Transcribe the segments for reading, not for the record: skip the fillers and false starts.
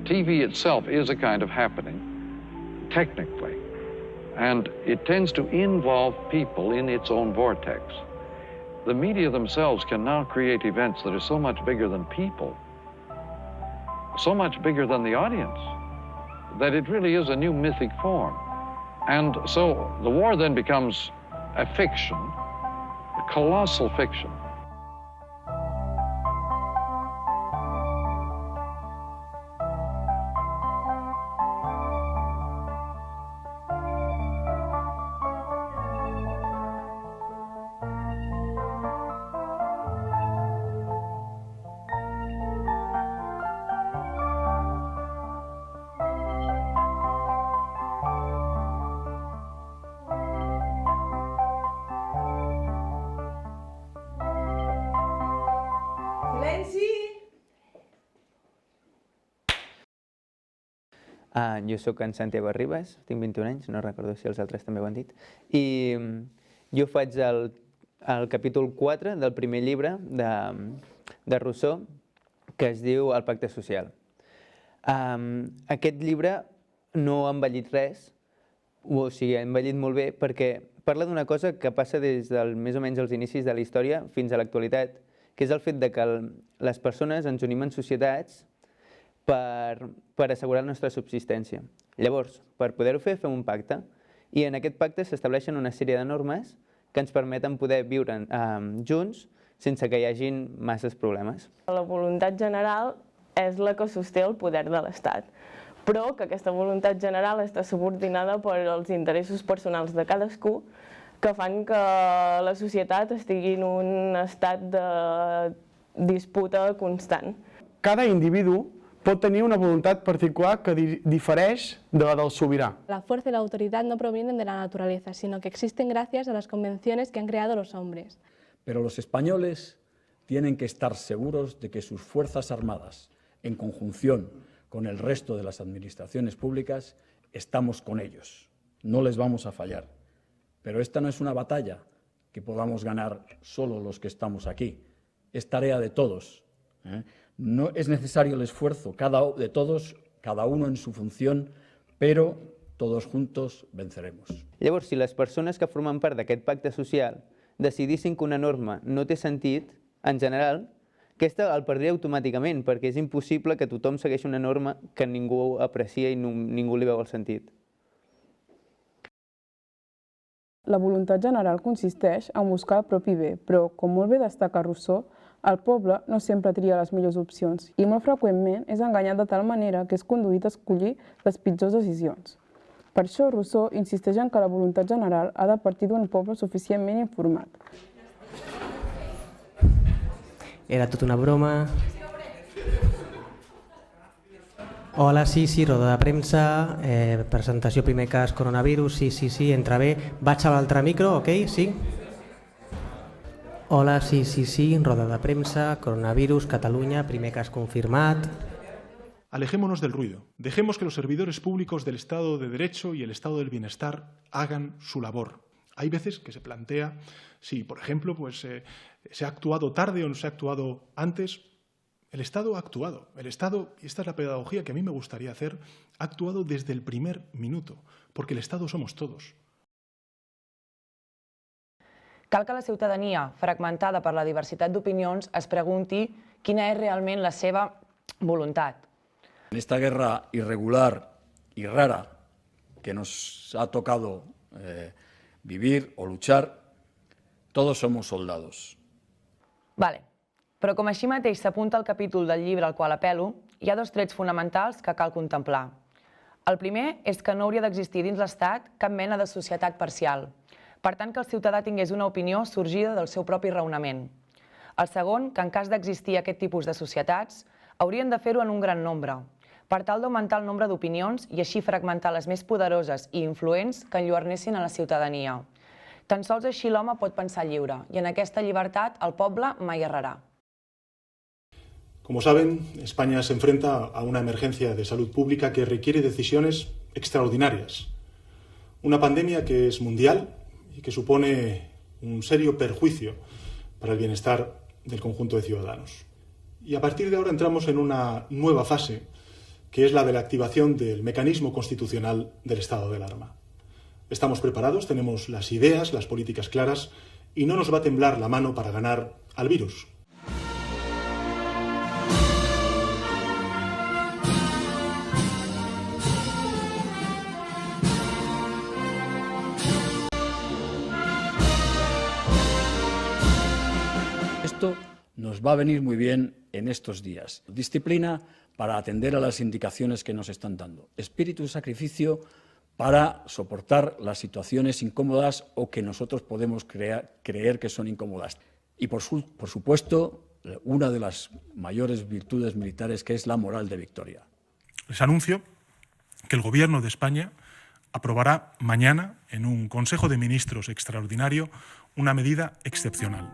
TV itself is a kind of happening, technically, and it tends to involve people in its own vortex. The media themselves can now create events that are so much bigger than people, so much bigger than the audience, that it really is a new mythic form. And so the war then becomes a fiction, a colossal fiction. Jo soc en Santiago Arribas, tinc 21 anys, no recordo si els altres també ho han dit, i jo faig el capítol 4 del primer llibre de Rousseau, que es diu El pacte social. Aquest llibre no ha envellit res, o sigui, ha envellit molt bé, perquè parla d'una cosa que passa des del més o menys als inicis de la història fins a l'actualitat, que és el fet de que les persones ens unim en societats per assegurar la nostra subsistència. Llavors, per poder-ho fer, fem un pacte, i en aquest pacte s'estableixen una sèrie de normes que ens permeten poder viure junts sense que hi hagin masses problemes. La voluntat general és la que sosté el poder de l'Estat, però que aquesta voluntat general està subordinada per als interessos personals de cadascú, que fan que la societat estigui en un estat de disputa constant. Cada individu pot tenir una voluntat particular que difereix de la del sobirà. La fuerza y la autoridad no provienen de la naturaleza, sino que existen gracias a las convenciones que han creado los hombres. Pero los españoles tienen que estar seguros de que sus fuerzas armadas, en conjunción con el resto de las administraciones públicas, estamos con ellos. No les vamos a fallar. Pero esta no es una batalla que podamos ganar solo los que estamos aquí. Es tarea de todos. No es necesario el esfuerzo de todos, cada uno en su función, però todos juntos venceremos. Llavors, si les persones que formen part d'aquest pacte social decidissin que una norma no té sentit, en general, aquesta el perdria automàticament, perquè és impossible que tothom segueixi una norma que ningú aprecia i ningú li veu el sentit. La voluntat general consisteix en buscar el propi bé, però, com molt bé destaca Rousseau, el poble no sempre tria les millors opcions i molt freqüentment és enganyat de tal manera que és conduït a escollir les pitjors decisions. Per això Rousseau insisteix en que la voluntat general ha de partir d'un poble suficientment informat. Era tot una broma. Hola, sí, roda de premsa, presentació primer cas coronavirus, sí, entra bé. Vaig a l'altre micro, ok? Sí? Hola, sí, roda de prensa, coronavirus, Cataluña, primer cas confirmat. Alejémonos del ruido. Dejemos que los servidores públicos del Estado de Derecho y el Estado del Bienestar hagan su labor. Hay veces que se plantea si, por ejemplo, se ha actuado tarde o no se ha actuado antes. El Estado ha actuado. El Estado, y esta es la pedagogía que a mí me gustaría hacer, ha actuado desde el primer minuto, porque el Estado somos todos. Cal que la ciutadania, fragmentada per la diversitat d'opinions, es pregunti quina és realment la seva voluntat. En esta guerra irregular y rara que nos ha tocado vivir o luchar, todos somos soldados. Vale, però com així mateix s'apunta al capítol del llibre al qual apel·lo, hi ha dos trets fonamentals que cal contemplar. El primer és que no hauria d'existir dins l'Estat cap mena de societat parcial, per tant que el ciutadà tingués una opinió sorgida del seu propi raonament. El segon, que en cas d'existir aquest tipus de societats, haurien de fer-ho en un gran nombre, per tal d'augmentar el nombre d'opinions i així fragmentar les més poderoses i influents que enlluernessin a la ciutadania. Tan sols així l'home pot pensar lliure, i en aquesta llibertat el poble mai errarà. Como saben, España se enfrenta a una emergencia de salud pública que requiere decisiones extraordinarias. Una pandemia que es mundial y que supone un serio perjuicio para el bienestar del conjunto de ciudadanos. Y a partir de ahora entramos en una nueva fase que es la de la activación del mecanismo constitucional del estado de alarma. Estamos preparados, tenemos las ideas, las políticas claras y no nos va a temblar la mano para ganar al virus. Esto nos va a venir muy bien en estos días. Disciplina para atender a las indicaciones que nos están dando. Espíritu de sacrificio para soportar las situaciones incómodas o que nosotros podemos creer que son incómodas. Y por supuesto, una de las mayores virtudes militares, que es la moral de victoria. Les anuncio que el Gobierno de España aprobará mañana, en un Consejo de Ministros extraordinario, una medida excepcional.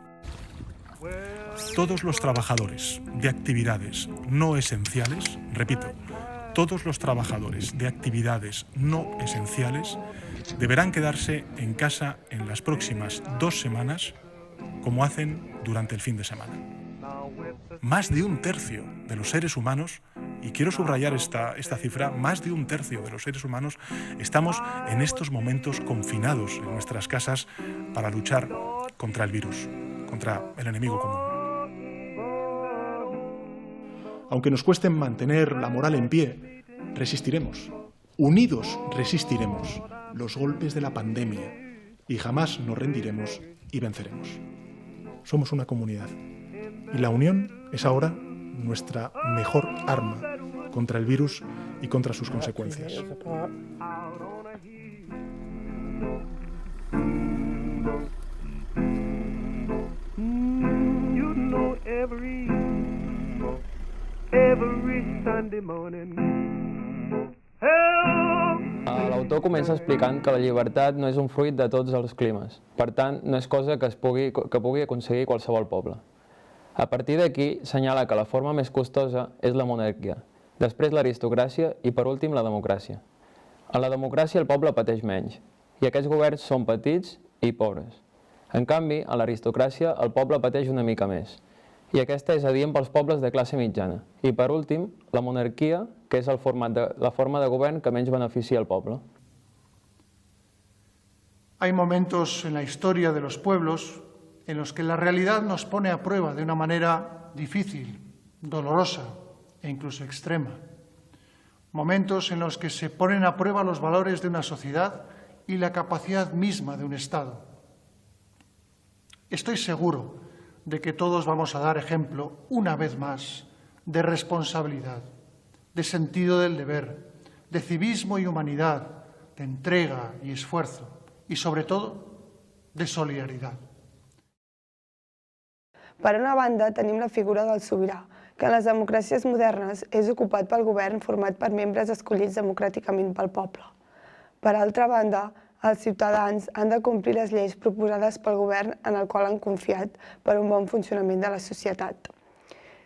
Todos los trabajadores de actividades no esenciales, repito, todos los trabajadores de actividades no esenciales deberán quedarse en casa en las próximas 2 semanas, como hacen durante el fin de semana. Más de 1/3 de los seres humanos, y quiero subrayar esta cifra, más de 1/3 de los seres humanos estamos en estos momentos confinados en nuestras casas para luchar contra el virus, contra el enemigo común. Aunque nos cueste mantener la moral en pie, resistiremos. Unidos resistiremos los golpes de la pandemia y jamás nos rendiremos y venceremos. Somos una comunidad y la unión es ahora nuestra mejor arma contra el virus y contra sus consecuencias. L'autor comença explicant que la llibertat no és un fruit de tots els climes. Per tant, no és cosa que pugui aconseguir qualsevol poble. A partir d'aquí, senyala que la forma més costosa és la monarquia, després l'aristocràcia i, per últim, la democràcia. En la democràcia el poble pateix menys, i aquests governs són petits i pobres. En canvi, a l'aristocràcia el poble pateix una mica més, i aquesta és adient pels pobles de classe mitjana. I, per últim, la monarquia, que és la forma de govern que menys beneficia al pueblo. Hay momentos en la historia de los pueblos en los que la realidad nos pone a prueba de una manera difícil, dolorosa e incluso extrema. Momentos en los que se ponen a prueba los valores de una sociedad y la capacidad misma de un Estado. Estoy seguro de que todos vamos a dar ejemplo, una vez más, de responsabilidad, de sentido del deber, de civismo y humanidad, de entrega y esfuerzo y, sobre todo, de solidaridad. Per una banda, tenim la figura del sobirà, que en les democràcies modernes és ocupat pel govern format per membres escollits democràticament pel poble. Per altra banda, els ciutadans han de complir les lleis proposades pel govern en el qual han confiat per un bon funcionament de la societat.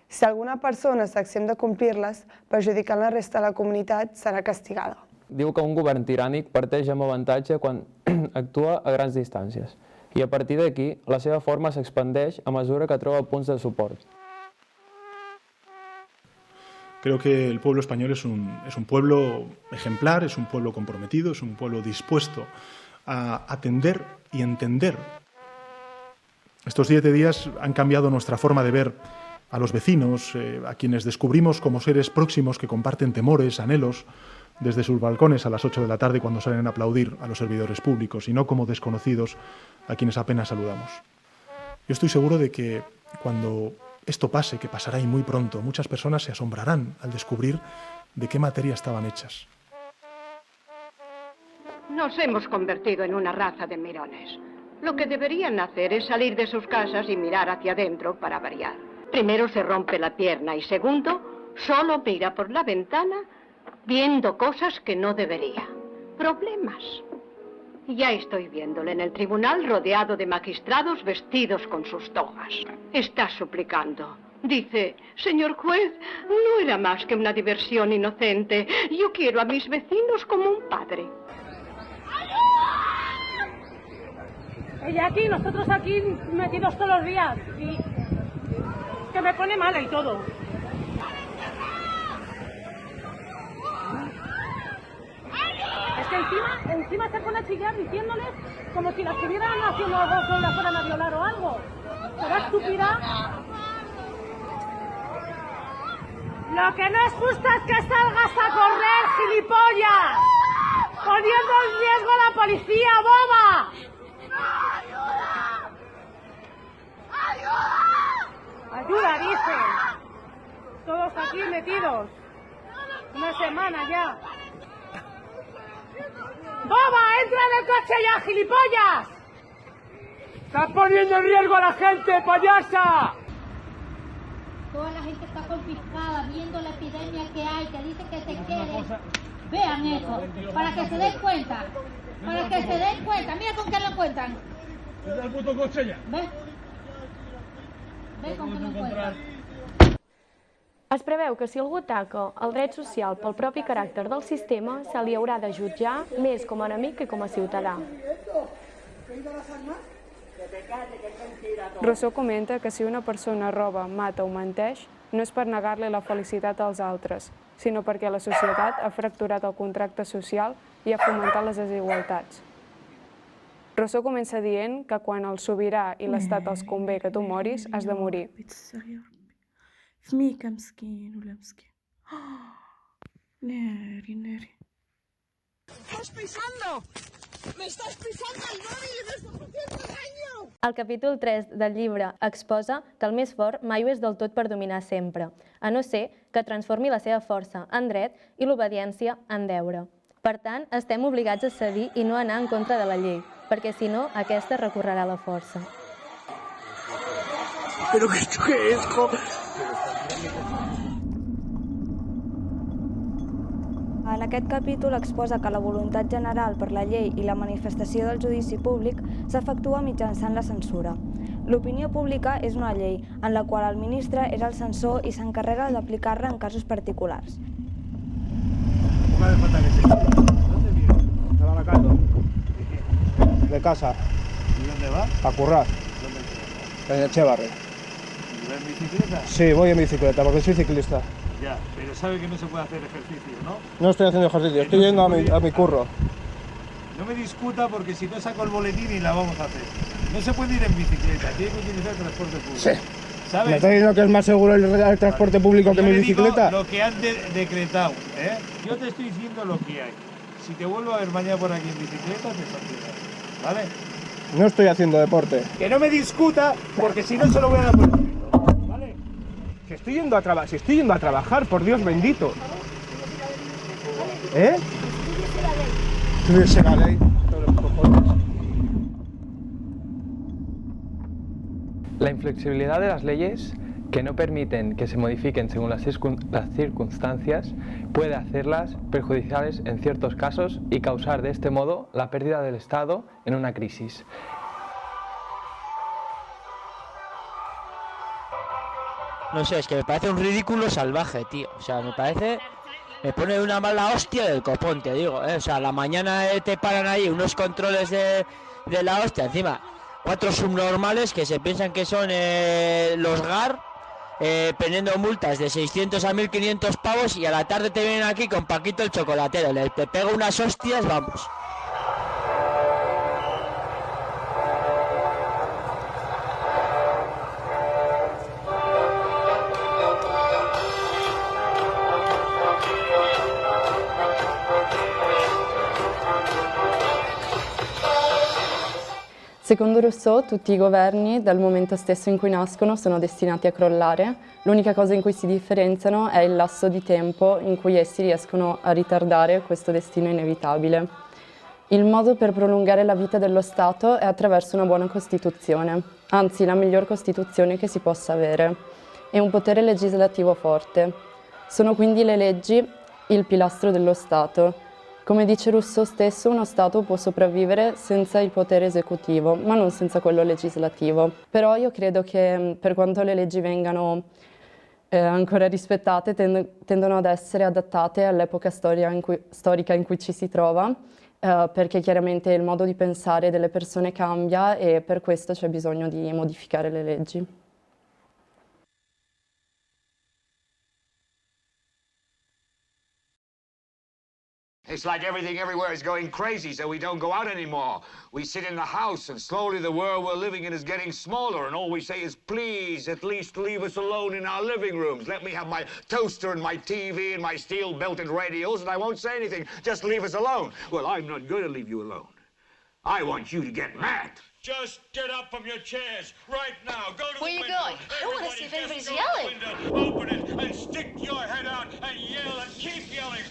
Si alguna persona s'absent de complir-les, perjudicant la resta de la comunitat, serà castigada. Diu que un govern tirànic parteix amb avantatge quan actua a grans distàncies i a partir d'aquí la seva forma s'expandeix a mesura que troba punts de suport. Creo que el pueblo español es un pueblo ejemplar, es un pueblo comprometido, es un pueblo dispuesto a atender y entender. Estos 7 días han cambiado nuestra forma de ver a los vecinos, a quienes descubrimos como seres próximos que comparten temores, anhelos, desde sus balcones a las 8 de la tarde cuando salen a aplaudir a los servidores públicos y no como desconocidos a quienes apenas saludamos. Yo estoy seguro de que cuando esto pase, que pasará y muy pronto, muchas personas se asombrarán al descubrir de qué materia estaban hechas. Nos hemos convertido en una raza de mirones. Lo que deberían hacer es salir de sus casas y mirar hacia adentro para variar. Primero se rompe la pierna y segundo, solo mira por la ventana viendo cosas que no debería. Problemas. Ya estoy viéndole en el tribunal rodeado de magistrados vestidos con sus togas. Está suplicando. Dice, señor juez, no era más que una diversión inocente. Yo quiero a mis vecinos como un padre. Ella aquí, nosotros aquí metidos todos los días. Y que me pone mala y todo. que encima se pone a chillar diciéndoles como si las estuvieran haciendo algo que las fueran a violar o algo. ¿Será estúpida? Lo que no es justo es que salgas a correr, gilipollas, poniendo en riesgo a la policía, boba. Ayuda, dicen. Todos aquí metidos. Una semana ya. ¡Boba, entra en el coche ya, gilipollas! ¡Estás poniendo en riesgo a la gente, payasa! Toda la gente está confiscada, viendo la epidemia que hay, que dicen que se queden. Vean eso, para que se den cuenta. Para que se den cuenta. Mira con qué lo cuentan. ¿Es el puto coche ya? ¿Ves? ¿Ves con qué lo cuentan? Es preveu que si algú ataca el dret social pel propi caràcter del sistema, se li haurà de jutjar més com a enemic que com a ciutadà. Rousseau comenta que si una persona roba, mata o menteix, no és per negar-li la felicitat als altres, sinó perquè la societat ha fracturat el contracte social i ha fomentat les desigualtats. Rousseau comença dient que quan el sobirà i l'Estat els convé que tu moris, has de morir. فميك مسكين ولا مسكين ناري ناري ¡Estás pisando! ¡Me estás pisando el móvil y me estás haciendo daño! El capítol 3 del llibre exposa que el més fort mai ho és del tot per dominar sempre, a no ser que transformi la seva força en dret i l'obediència en deure. Per tant, estem obligats a cedir i no anar en contra de la llei, perquè si no, aquesta recorrerà la força. ¿Pero esto qué es, jo? En aquest capítol exposa que la voluntat general per la llei i la manifestació del judici públic s'efectua mitjançant la censura. L'opinió pública és una llei, en la qual el ministre és el censor i s'encarrega d'aplicar-la en casos particulars. ¿Dónde viene? De Baracaldo. De casa. ¿Y dónde va? A currar. ¿Dónde? En Echevarri. ¿Va en bicicleta? Sí, voy en bicicleta porque soy ciclista. Ya, pero sabe que no se puede hacer ejercicio, ¿no? No estoy haciendo ejercicio, estoy yendo a mi curro. No me discuta porque si no saco el boletín y la vamos a hacer. No se puede ir en bicicleta, tiene que utilizar el transporte público. Sí. ¿Sabes? ¿Me está diciendo que es más seguro el transporte público que Yo mi le digo bicicleta? lo que han decretado, ¿eh? Yo te estoy diciendo lo que hay. Si te vuelvo a ver mañana por aquí en bicicleta, te sancionaré, ¿vale? No estoy haciendo deporte. Que no me discuta porque si no se lo voy a dar por escrito. Si estoy yendo a trabajar, por Dios bendito. ¿Eh? Estuviese la ley. La inflexibilidad de las leyes, que no permiten que se modifiquen según las circunstancias, puede hacerlas perjudiciales en ciertos casos y causar de este modo la pérdida del Estado en una crisis. No sé, es que me parece un ridículo salvaje, tío. O sea, me pone una mala hostia del copón, te digo, ¿eh? O sea, la mañana te paran ahí unos controles de la hostia, encima 4 subnormales que se piensan que son los GAR, poniendo multas de 600 a 1500 pavos y a la tarde te vienen aquí con Paquito el chocolatero, te pego unas hostias, vamos. Secondo Rousseau, tutti i governi, dal momento stesso in cui nascono, sono destinati a crollare. L'unica cosa in cui si differenziano è il lasso di tempo in cui essi riescono a ritardare questo destino inevitabile. Il modo per prolungare la vita dello Stato è attraverso una buona Costituzione, anzi la miglior Costituzione che si possa avere, e un potere legislativo forte. Sono quindi le leggi il pilastro dello Stato. Come dice Rousseau stesso, uno Stato può sopravvivere senza il potere esecutivo, ma non senza quello legislativo. Però io credo che per quanto le leggi vengano ancora rispettate, tendono ad essere adattate all'epoca storica in cui ci si trova, perché chiaramente il modo di pensare delle persone cambia e per questo c'è bisogno di modificare le leggi. It's like everything everywhere is going crazy, so we don't go out anymore. We sit in the house, and slowly the world we're living in is getting smaller, and all we say is, please, at least leave us alone in our living rooms. Let me have my toaster and my TV and my steel-belted radios, and I won't say anything. Just leave us alone. Well, I'm not going to leave you alone. I want you to get mad. Just get up from your chairs right now. Go to Where the you window. going? I want to see if anybody's yelling. Open it and stick your head out and yell and keep yelling.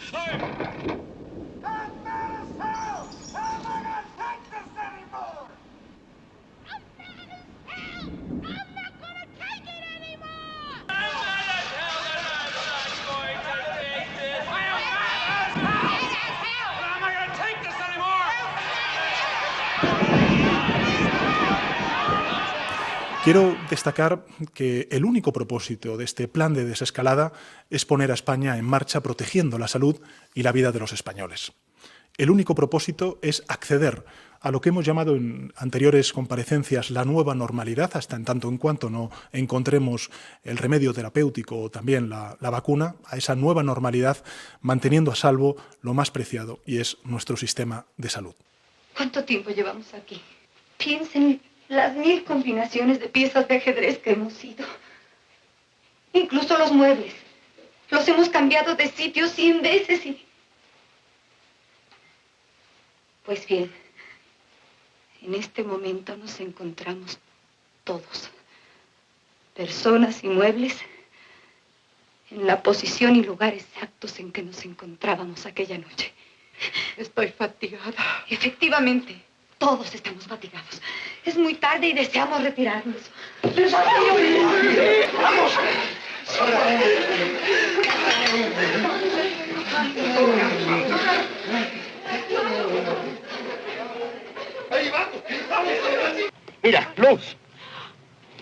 Quiero destacar que el único propósito de este plan de desescalada es poner a España en marcha protegiendo la salud y la vida de los españoles. El único propósito es acceder a lo que hemos llamado en anteriores comparecencias la nueva normalidad, hasta en tanto en cuanto no encontremos el remedio terapéutico o también la vacuna, a esa nueva normalidad, manteniendo a salvo lo más preciado, y es nuestro sistema de salud. ¿Cuánto tiempo llevamos aquí? Piensen las 1000 combinaciones de piezas de ajedrez que hemos ido. Incluso los muebles. Los hemos cambiado de sitio 100 veces y... Pues bien, en este momento nos encontramos todos, personas y muebles, en la posición y lugar exactos en que nos encontrábamos aquella noche. Estoy fatigada. Efectivamente, todos estamos fatigados. Es muy tarde y deseamos retirarnos. ¡Vamos! Mira, Luz.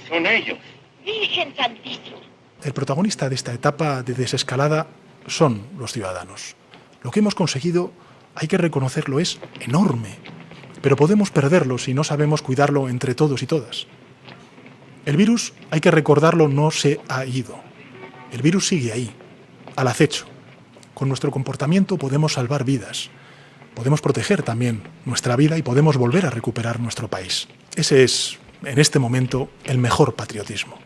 Son ellos. Virgen Santísima. El protagonista de esta etapa de desescalada son los ciudadanos. Lo que hemos conseguido, hay que reconocerlo, es enorme. Pero podemos perderlo si no sabemos cuidarlo entre todos y todas. El virus, hay que recordarlo, no se ha ido. El virus sigue ahí, al acecho. Con nuestro comportamiento podemos salvar vidas. Podemos proteger también nuestra vida y podemos volver a recuperar nuestro país. Ese es, en este momento, el mejor patriotismo.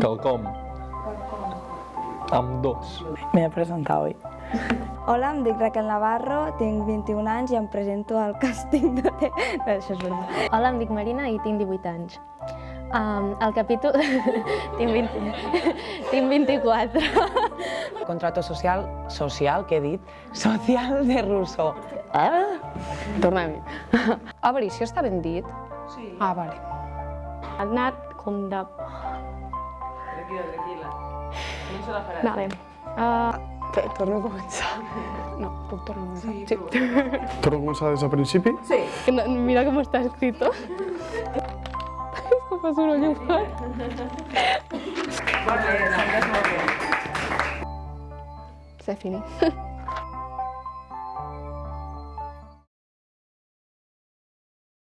Quelcom. Amb dos. Me voy a presentar hoy. Hola, em dic Raquel Navarro, tinc 21 anys i em presento al càsting de... No, això és broma. Hola, em dic Marina i tinc 18 anys. El capítol... tinc 24. Contrato social, què he dit? Social de Rousseau. Tornem-hi. Avarició està ben dit? Sí. Ah, vale. Anat com de... Tranquil·la. Comença la frase. Vale. Torno a començar. No, puc tornar a començar? Sí. ¿Torno a comenzar desde el principio? Sí. Mira com està escrito. És que fa soroll igual. Vale, Se finit.